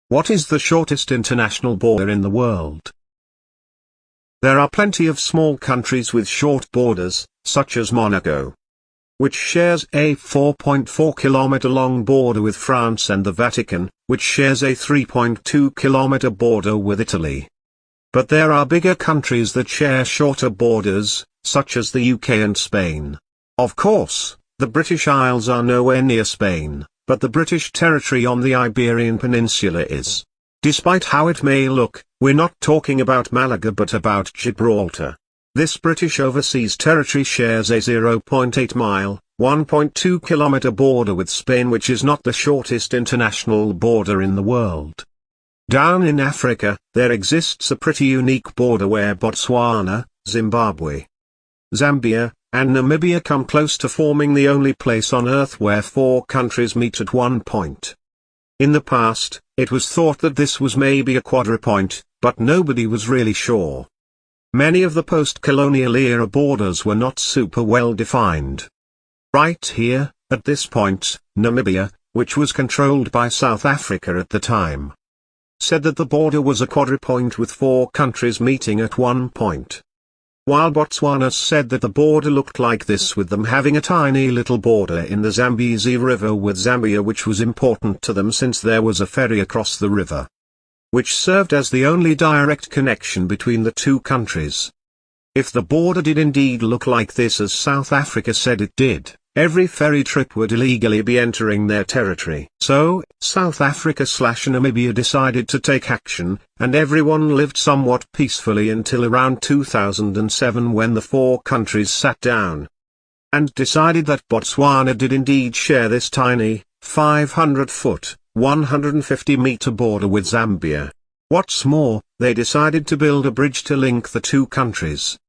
What is the shortest international border in the world? There are plenty of small countries with short borders, such as Monaco, which shares a 4.4-kilometer-long border with France, and the Vatican, which shares a 3.2-kilometer border with Italy. But there are bigger countries that share shorter borders, such as the UK and Spain. Of course, the British Isles are nowhere near Spain, but the British territory on the Iberian Peninsula is. Despite how it may look, we're not talking about Malaga but about Gibraltar. This British overseas territory shares a 0.8-mile, 1.2-kilometer border with Spain, which is not the shortest international border in the world. Down in Africa, there exists a pretty unique border where Botswana, Zimbabwe, Zambia, and Namibia come close to forming the only place on Earth where four countries meet at one point. In the past, it was thought that this was maybe a quadrupoint, but nobody was really sure. Many of the post-colonial era borders were not super well defined. Right here, at this point, Namibia, which was controlled by South Africa at the time, said that the border was a quadrupoint with four countries meeting at one point. While Botswana said that the border looked like this, with them having a tiny little border in the Zambezi River with Zambia, which was important to them since there was a ferry across the river, which served as the only direct connection between the two countries. If the border did indeed look like this as South Africa said it did, every ferry trip would illegally be entering their territory. So, South Africa/Namibia decided to take action, and everyone lived somewhat peacefully until around 2007, when the four countries sat down and decided that Botswana did indeed share this tiny, 500-foot, 150-meter border with Zambia. What's more, they decided to build a bridge to link the two countries,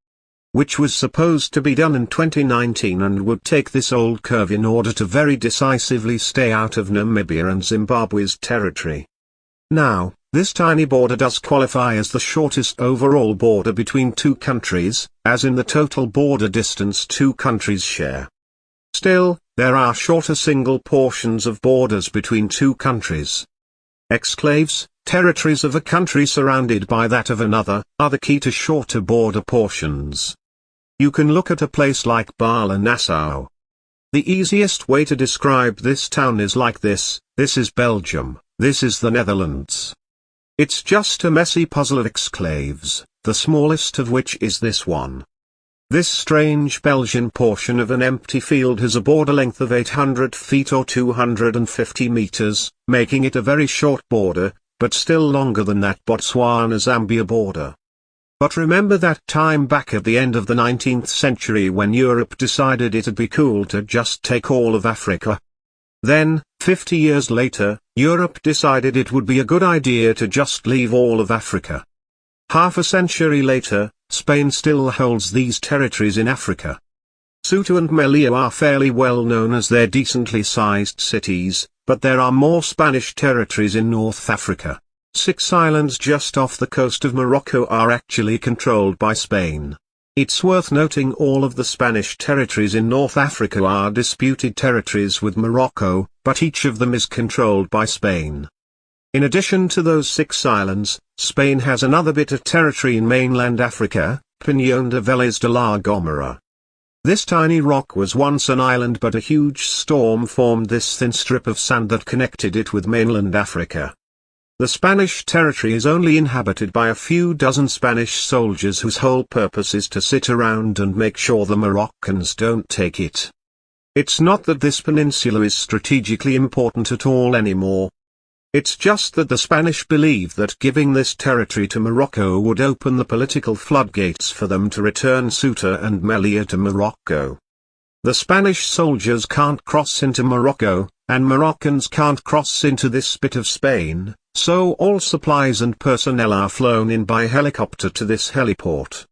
which was supposed to be done in 2019 and would take this old curve in order to very decisively stay out of Namibia and Zimbabwe's territory. Now, this tiny border does qualify as the shortest overall border between two countries, as in the total border distance two countries share. Still, there are shorter single portions of borders between two countries. Exclaves, territories of a country surrounded by that of another, are the key to shorter border portions. You can look at a place like Bala-Nassau. The easiest way to describe this town is like this: this is Belgium, this is the Netherlands. It's just a messy puzzle of exclaves, the smallest of which is this one. This strange Belgian portion of an empty field has a border length of 800 feet or 250 meters, making it a very short border, but still longer than that Botswana-Zambia border. But remember that time back at the end of the 19th century when Europe decided it'd be cool to just take all of Africa? Then, 50 years later, Europe decided it would be a good idea to just leave all of Africa. Half a century later, Spain still holds these territories in Africa. Ceuta and Melilla are fairly well known as their decently sized cities, but there are more Spanish territories in North Africa. 6 islands just off the coast of Morocco are actually controlled by Spain. It's worth noting all of the Spanish territories in North Africa are disputed territories with Morocco, but each of them is controlled by Spain. In addition to those 6 islands, Spain has another bit of territory in mainland Africa, Peñón de Vélez de la Gomera. This tiny rock was once an island, but a huge storm formed this thin strip of sand that connected it with mainland Africa. The Spanish territory is only inhabited by a few dozen Spanish soldiers whose whole purpose is to sit around and make sure the Moroccans don't take it. It's not that this peninsula is strategically important at all anymore. It's just that the Spanish believe that giving this territory to Morocco would open the political floodgates for them to return Ceuta and Melilla to Morocco. The Spanish soldiers can't cross into Morocco, and Moroccans can't cross into this bit of Spain, so all supplies and personnel are flown in by helicopter to this heliport.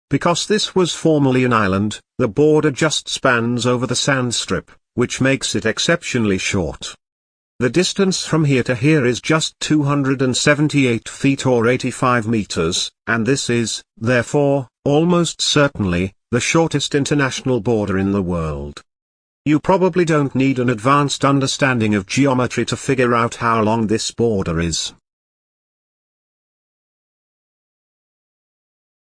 Because this was formerly an island, the border just spans over the sand strip, which makes it exceptionally short. The distance from here to here is just 278 feet or 85 meters, and this is, therefore, almost certainly, the shortest international border in the world. You probably don't need an advanced understanding of geometry to figure out how long this border is.